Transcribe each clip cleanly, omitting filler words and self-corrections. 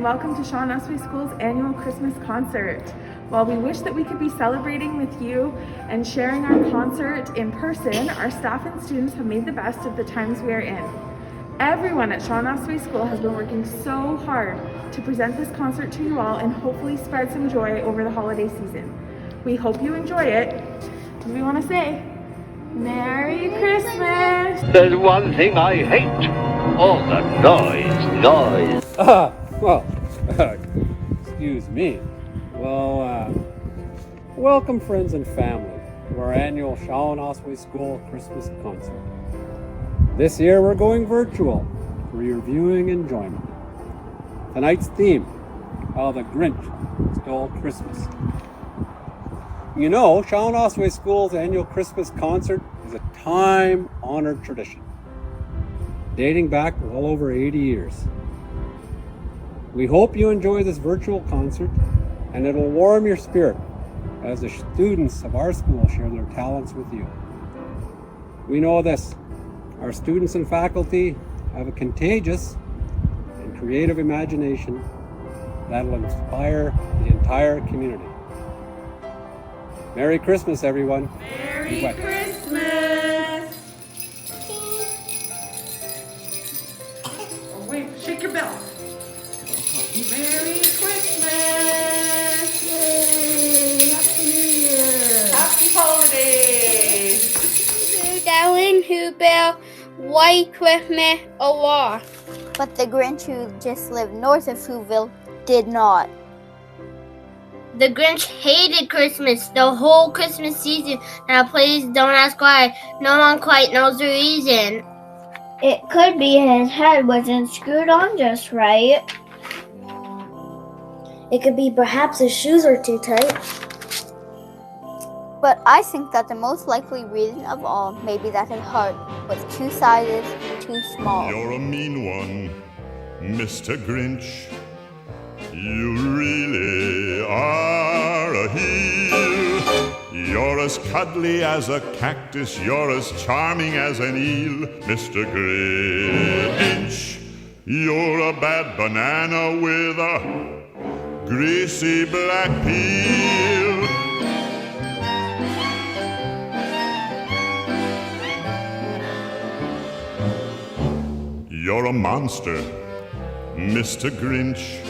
welcome to Shawanosowe School's annual Christmas concert. While we wish that we could be celebrating with you and sharing our concert in person, our staff and students have made the best of the times we are in. Everyone at Shawanosowe School has been working so hard to present this concert to you all and hopefully spread some joy over the holiday season. We hope you enjoy it. What do we want to say? Merry Christmas! There's one thing I hate. All the noise. Excuse me. Welcome friends and family to our annual Shawanosowe School Christmas concert. This year we're going virtual for your viewing enjoyment. Tonight's theme, How the Grinch Stole Christmas. You know, Shawanosowe School's annual Christmas concert is a time-honored tradition, dating back well over 80 years. We hope you enjoy this virtual concert and it will warm your spirit as the students of our school share their talents with you. We know this, our students and faculty have a contagious and creative imagination that will inspire the entire community. Merry Christmas, everyone. Merry Christmas! Oh wait, shake your bell. Merry Christmas! Yay! Happy New Year! Happy holidays! Darling who built White Christmas a war. But the Grinch who just lived north of Whoville did not. The Grinch hated Christmas the whole Christmas season. Now please don't ask why. No one quite knows the reason. It could be his head wasn't screwed on just right. It could be perhaps his shoes are too tight. But I think that the most likely reason of all may be that his heart was 2 sizes too small. You're a mean one, Mr. Grinch. You really are a heel. You're as cuddly as a cactus. You're as charming as an eel, Mr. Grinch. You're a bad banana with a greasy black peel. You're a monster, Mr. Grinch.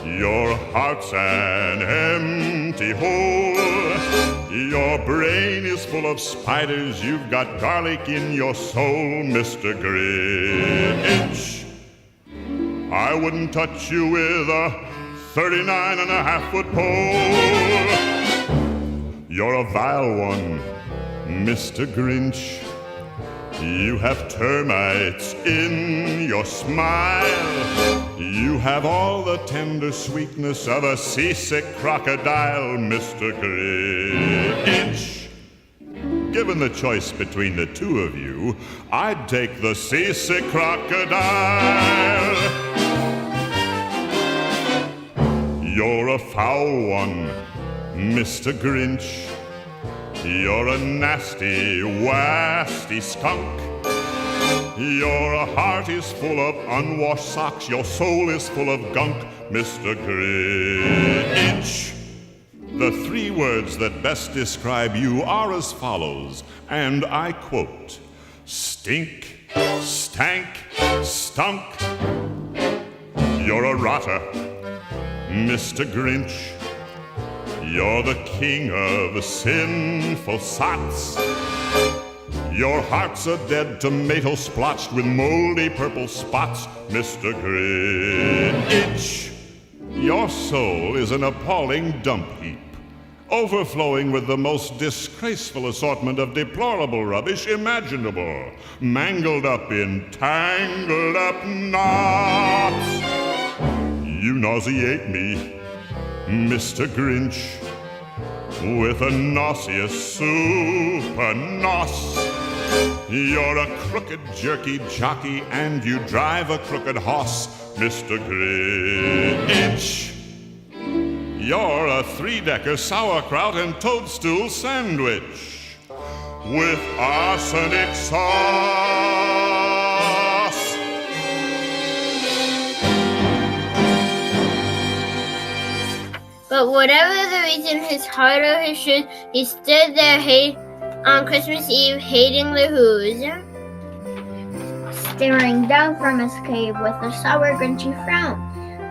Your heart's an empty hole. Your brain is full of spiders. You've got garlic in your soul, Mr. Grinch. I wouldn't touch you with a 39.5-foot pole. You're a vile one, Mr. Grinch. You have termites in your smile. You have all the tender sweetness of a seasick crocodile, Mr. Grinch. Given the choice between the two of you, I'd take the seasick crocodile. You're a foul one, Mr. Grinch. You're a nasty, wasty skunk. Your heart is full of unwashed socks. Your soul is full of gunk, Mr. Grinch. The 3 words that best describe you are as follows, and I quote: stink, stank, stunk. You're a rotter, Mr. Grinch. You're the king of sinful sots. Your heart's a dead tomato splotched with moldy purple spots, Mr. Grinch. Your soul is an appalling dump heap, overflowing with the most disgraceful assortment of deplorable rubbish imaginable, mangled up in tangled up knots. You nauseate me, Mr. Grinch, with a nauseous super nos. You're a crooked jerky jockey and you drive a crooked hoss, Mr. Grinch. You're a 3-decker sauerkraut and toadstool sandwich with arsenic sauce. But whatever the reason, his heart or his shoes, he stood there on Christmas Eve hating the Who's. Staring down from his cave with a sour, grinchy frown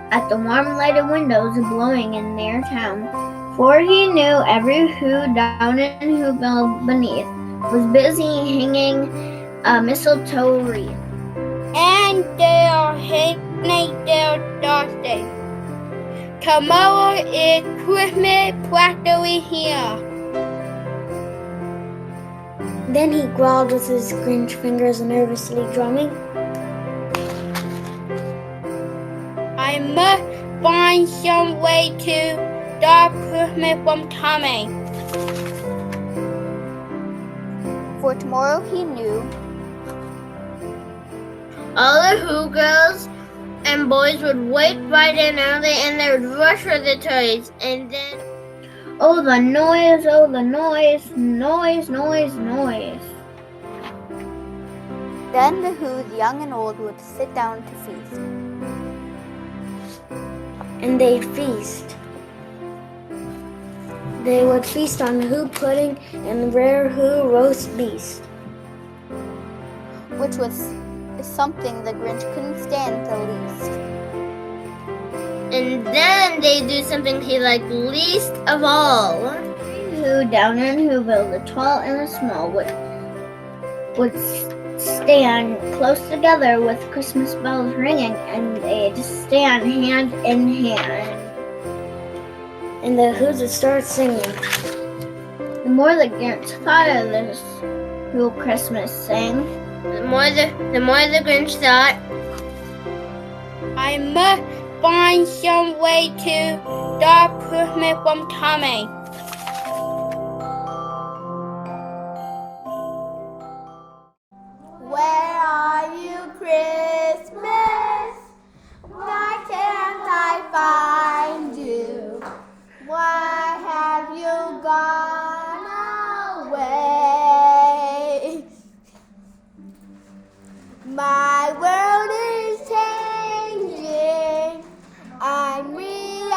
at the warm lighted windows blowing in their town. For he knew every Who down in Whoville beneath was busy hanging a mistletoe wreath. And they are hanging their birthday. Tomorrow is Christmas practically here. Then he growled with his Grinch fingers nervously drumming. I must find some way to stop Christmas from coming. For tomorrow he knew All the Who girls and boys would wake bright and early, and they would rush for the toys, and then Oh, the noise, noise, noise, noise. then the Who's young and old would sit down to feast. And they'd feast. They would feast on Who pudding and rare Who roast beast. Which was something the Grinch couldn't stand the least. And then they do something he liked least of all. Who down in Whoville, the tall and the small, would stand close together with Christmas bells ringing, and they'd stand hand in hand. And the Who's would start singing. The more the Grinch thought of this Who Christmas sang, The more the Grinch thought, I must find some way to stop Christmas from coming. Where are you, Christmas? Why can't I find you? Why have you gone away? My world is changing. I'm rearranging.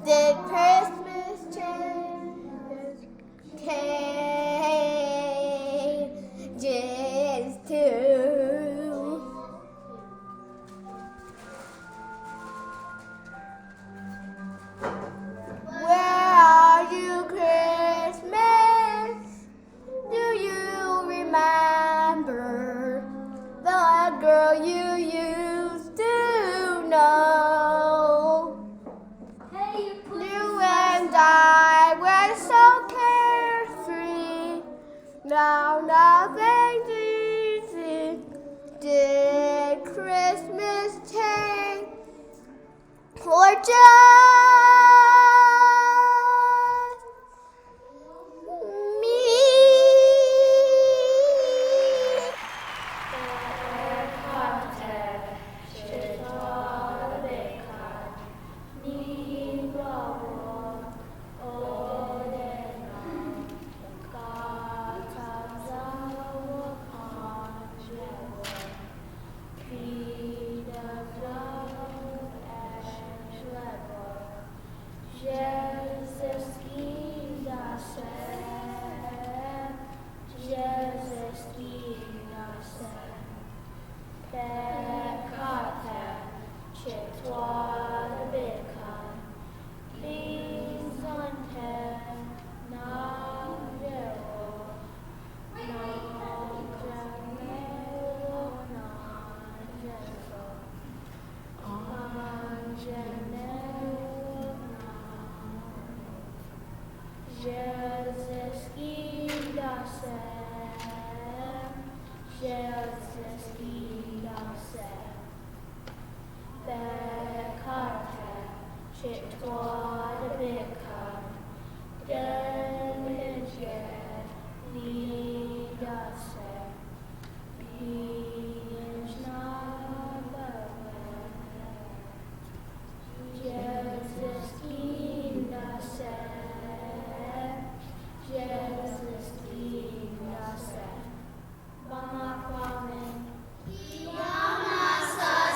Did Christmas changes too? Where are you, Christmas? Do you remember the girl you used to know? You and I were so carefree. Now nothing's easy. Did Christmas change or just me?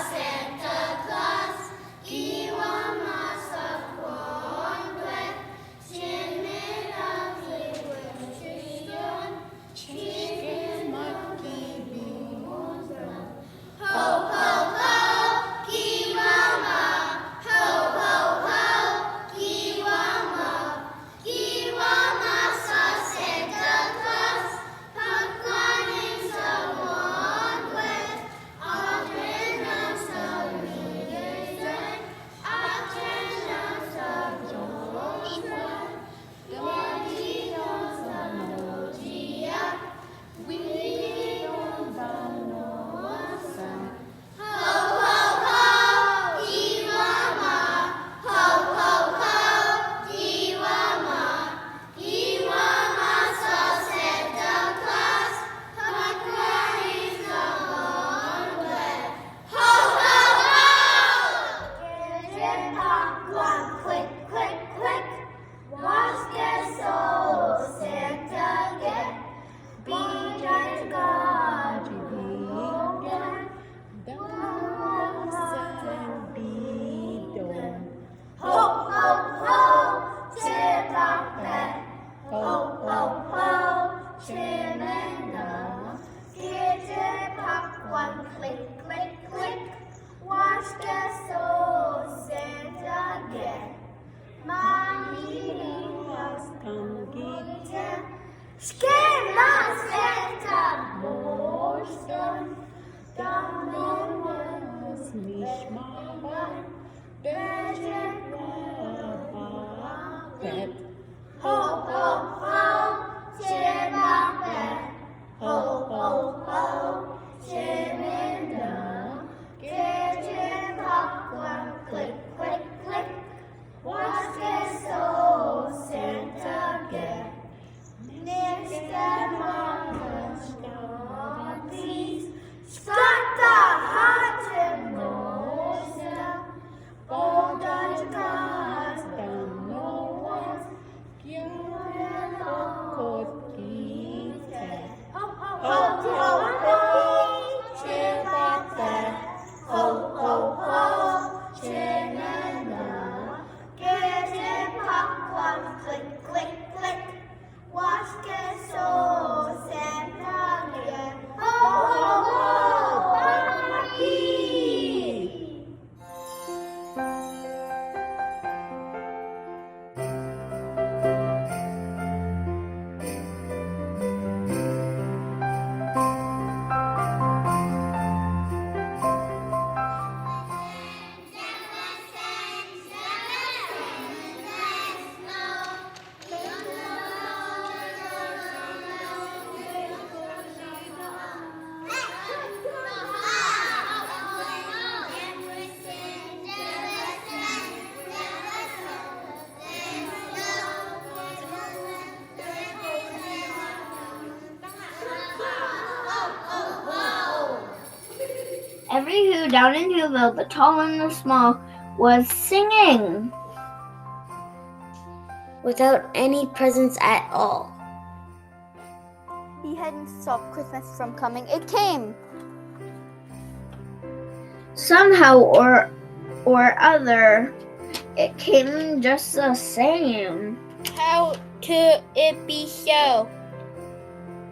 Santa Claus, he won't Ho, ho, ho, children know. Get your popcorn, click, click, click. Watch the soul Santa get. Mommy knows come get ya. Scared not Santa motion. Down the was mich mal better bed. Ho, ho, ho, children. Ho, ho, ho, children. Get your popcorn, click, click, click. Watch the soul Santa get. Mr. Mama, please start the haunted noise. All the gods don't know what's beautiful cookies. Ho, ho, ho, children. Ho, ho, ho, children. Get your popcorn, click, click, click. Watch the soul Santa get. Ho, ho, ho, party! Every who down in Whoville, the tall and the small, was singing without any presents at all. He hadn't stopped Christmas from coming. It came. somehow or other. It came just the same. How could it be so?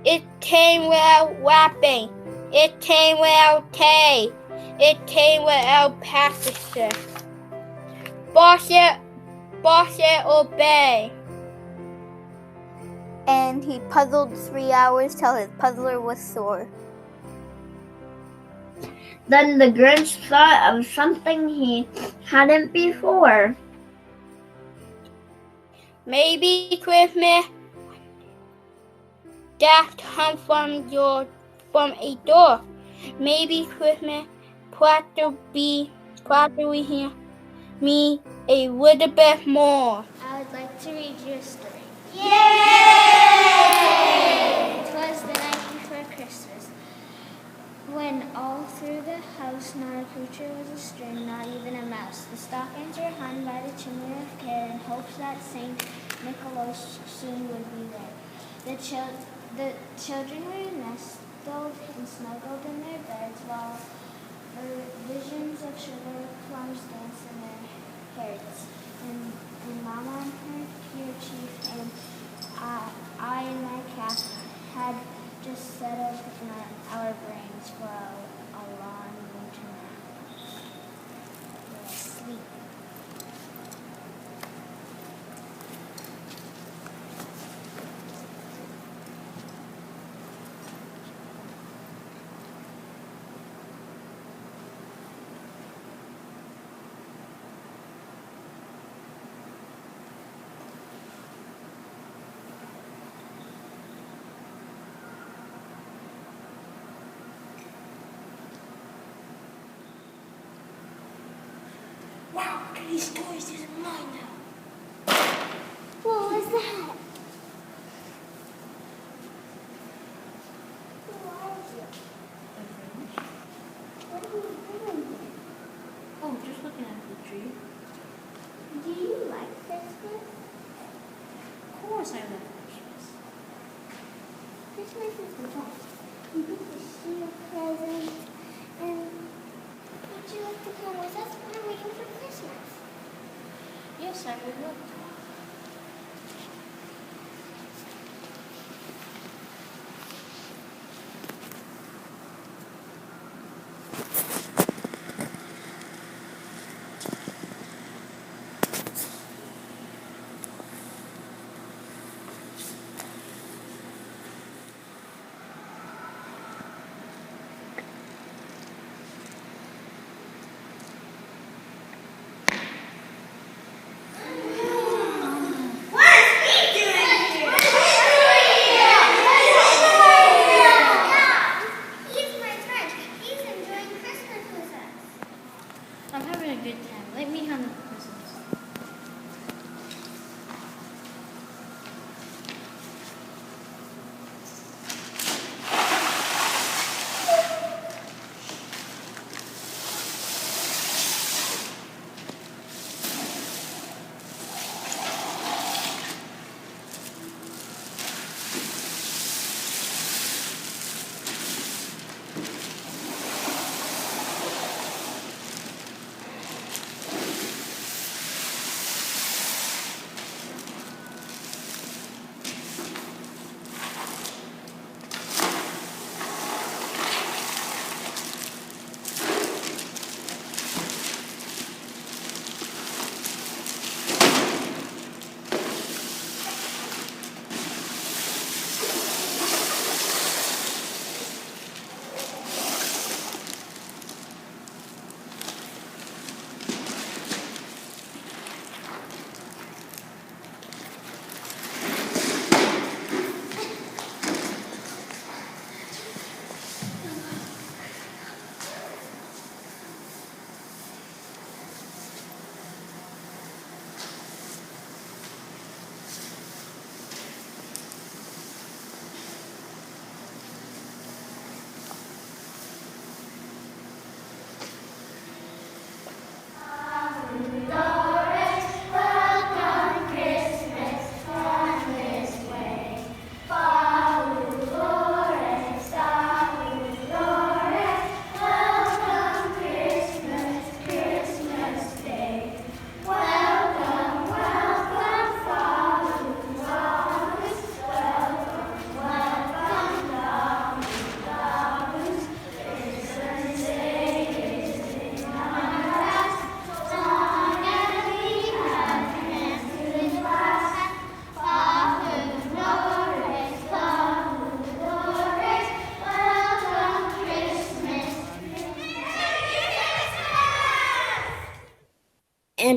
It came without wrapping. It came without tape. It came without passages. Boss it, obey. And he puzzled 3 hours till his puzzler was sore. Then the Grinch thought of something he hadn't before. Maybe Christmas that come from a door. Maybe Christmas probably hear me a little bit more. I would like to read you a story. Yay! It was the night before Christmas, when all through the house not a creature was astir, not even a mouse. The stockings were hung by the chimney with care in hopes that St. Nicholas soon would be there. The children were nestled and snuggled in their beds while visions of sugar plums danced in their heads. And Mama and her kerchief and I and my cap had just settled in our brains for a long winter nap. Sleep. Wow, look at these toys. These are mine now. What was that? Who are you? What are you doing here? Oh, just looking at the tree. Do you like Christmas? Of course I love Christmas. Christmas is the best. You get to see your presents and would you like to come with us? We're waiting for Christmas. Yes, I would love to.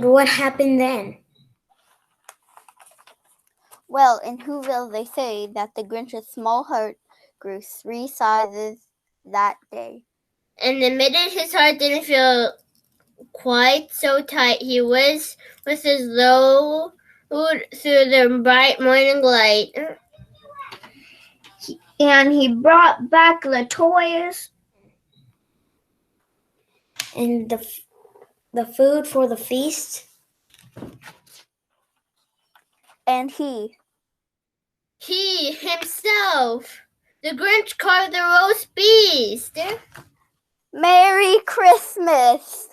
And what happened then? Well, in Whoville, they say that the Grinch's small heart grew 3 sizes that day. And the minute his heart didn't feel quite so tight, he was with his load through the bright morning light. And he brought back the toys And the food for the feast? And he himself, the Grinch, carved the roast beast. Merry Christmas!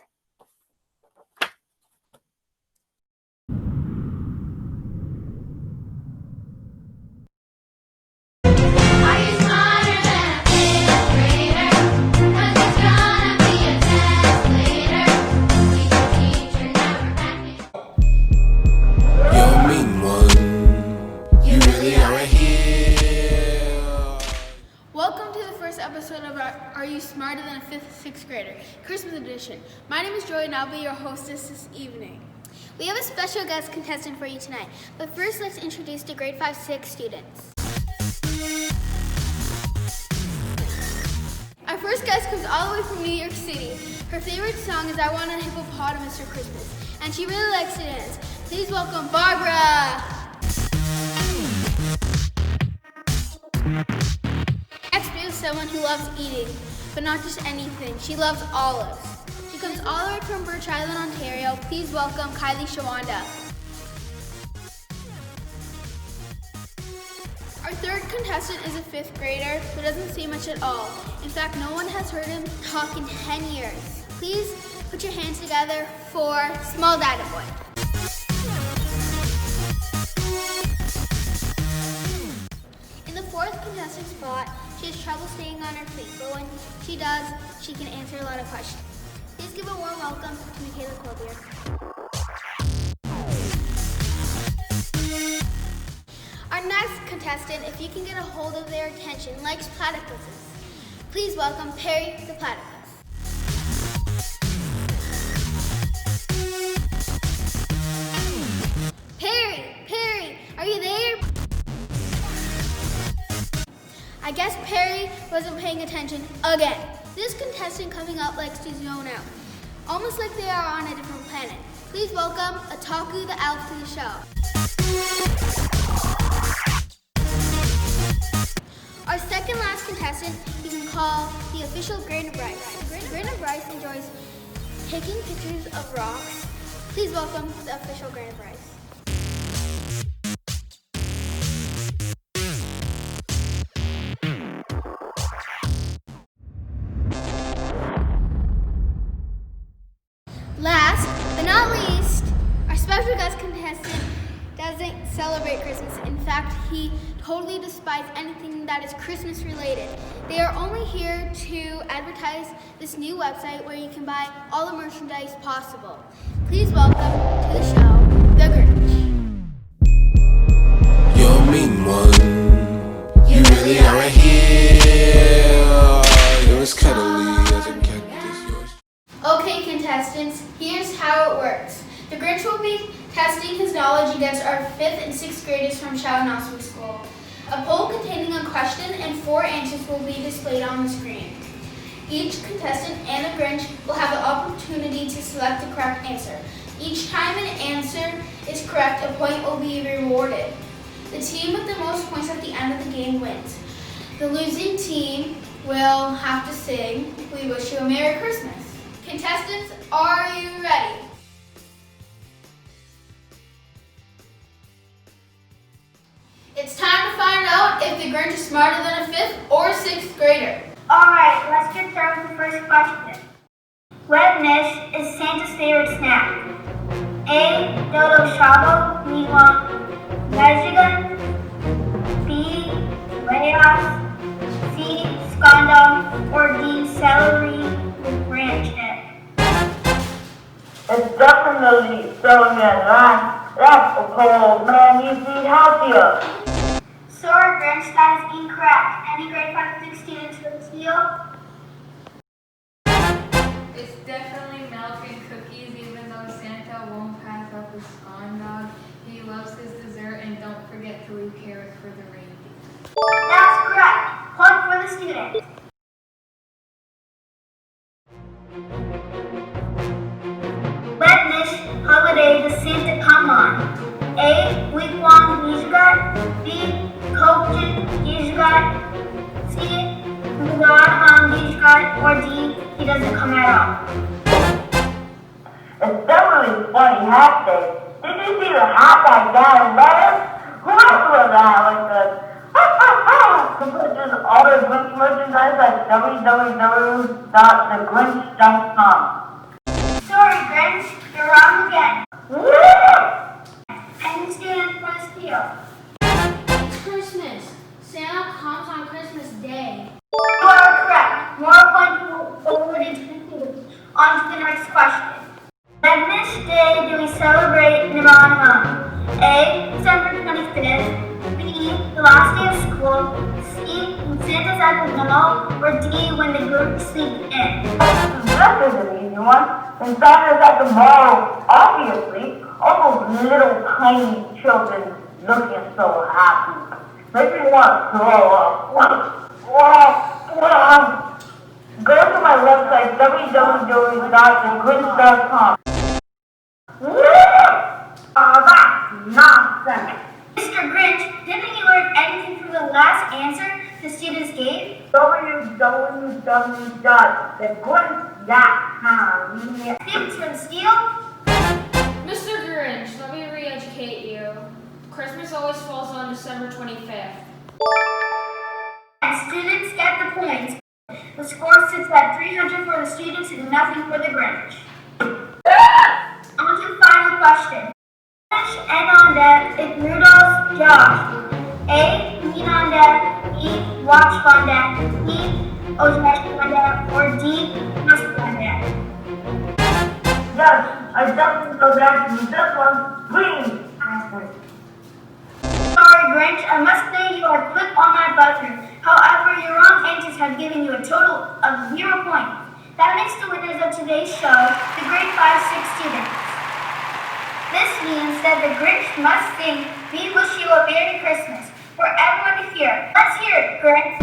Welcome to the first episode of our Are You Smarter Than a 5th, 6th Grader? Christmas edition. My name is Joy and I'll be your hostess this evening. We have a special guest contestant for you tonight, but first let's introduce the grade 5-6 students. Our first guest comes all the way from New York City. Her favorite song is I Want a Hippopotamus for Christmas, and she really likes to dance. Please welcome Barbara! Next, we have someone who loves eating, but not just anything. She loves olives. She comes all the way from Birch Island, Ontario. Please welcome Kylie Shawanda. Our third contestant is a 5th grader who doesn't say much at all. In fact, no one has heard him talk in 10 years. Please put your hands together for Small Data Boy. In the 4th contestant spot, she has trouble staying on her feet, but when she does, she can answer a lot of questions. Please give a warm welcome to Michaela Colbier. Our next contestant, if you can get a hold of their attention, likes platypuses. Please welcome Perry the platypus. Perry, are you there? I guess Perry wasn't paying attention again. This contestant coming up likes to zone out, almost like they are on a different planet. Please welcome Ataku the elf to the show. Our second last contestant you can call the official Grain Bryce. Grain Bryce enjoys taking pictures of rocks. Please welcome the official Grain Bryce. Last but not least, our special guest contestant doesn't celebrate Christmas. In fact, he totally despises anything that is Christmas related. They are only here to advertise this new website where you can buy all the merchandise possible. Please welcome to the show, The Grinch. You're a mean one. You really are a hero. You're as cuddly as a cat is yours. Okay, contestants, here's how it works. The Grinch will be testing his knowledge against our 5th and 6th graders from Shawanosowe School. A poll containing a question and 4 answers will be displayed on the screen. Each contestant and the Grinch will have the opportunity to select the correct answer. Each time an answer is correct, a point will be rewarded. The team with the most points at the end of the game wins. The losing team will have to sing "We Wish You a Merry Christmas." Contestants, are you ready? It's time to find out if the Grinch is smarter than a 5th or 6th grader. Alright, let's get started with the first question. What dish is Santa's favorite snack? A. Dodo Shabo, Miwa, Mexican. B. Rayas. C. Scondom. Or D. Celery with ranch in it. It's definitely throwing me a line. That's a cold man, you eat healthier. Sorry, Grinch, that is incorrect. Any grade 5 students for the steal? It's definitely milk and cookies, even though Santa won't loves his dessert, and don't forget to leave carrots for the reindeer. That's correct. Point for the student. When this holiday does Santa come on? A. Week-long Yizgat. B. Kokjin Yizgat. C. Muradhan Yizgat. Or D. He doesn't come at all. It's definitely funny hat day. Did you see the hat that guy wears? Whoever was that like the to purchase all the Grinch merchandise at www.thegrinch.com. Sorry, Grinch. You're wrong again. Any student for the steal? It's Christmas. Santa comes on Christmas Day. You are correct. More points awarded to the students. On to the next question. On this day do we celebrate Nirvana? A. December 25th. B. The last day of school. C. When Santa's at the mall. Or D. When the Grinch sneaks in. That is an easy one. When Santa's at the mall, obviously, all those little tiny children looking so happy. Makes me want to throw up. Go to my website, www.thegrinch.com. That's nonsense. Mr. Grinch, didn't you learn anything from the last answer the students gave? www.thegrinch.com. Thanks for the steal. Mr. Grinch, let me re-educate you. Christmas always falls on December 25th. And students get the points. The score sits at 300 for the students and nothing for the Grinch. On to the final question. Which end on deck is Rudolph's Josh? A. Lean on deck. B. Watch on deck. C. Oshmash on deck. Or D. Must on deck. Yes, I definitely know that. This one's green. Sorry, Grinch. I must say you are quick on my buzzer. However, your wrong answers have given you a total of 0 points. That makes the winners of today's show the grade 5-6 students. This means that the Grinch must sing "We Wish You a Merry Christmas" for everyone to hear. Let's hear it, Grinch.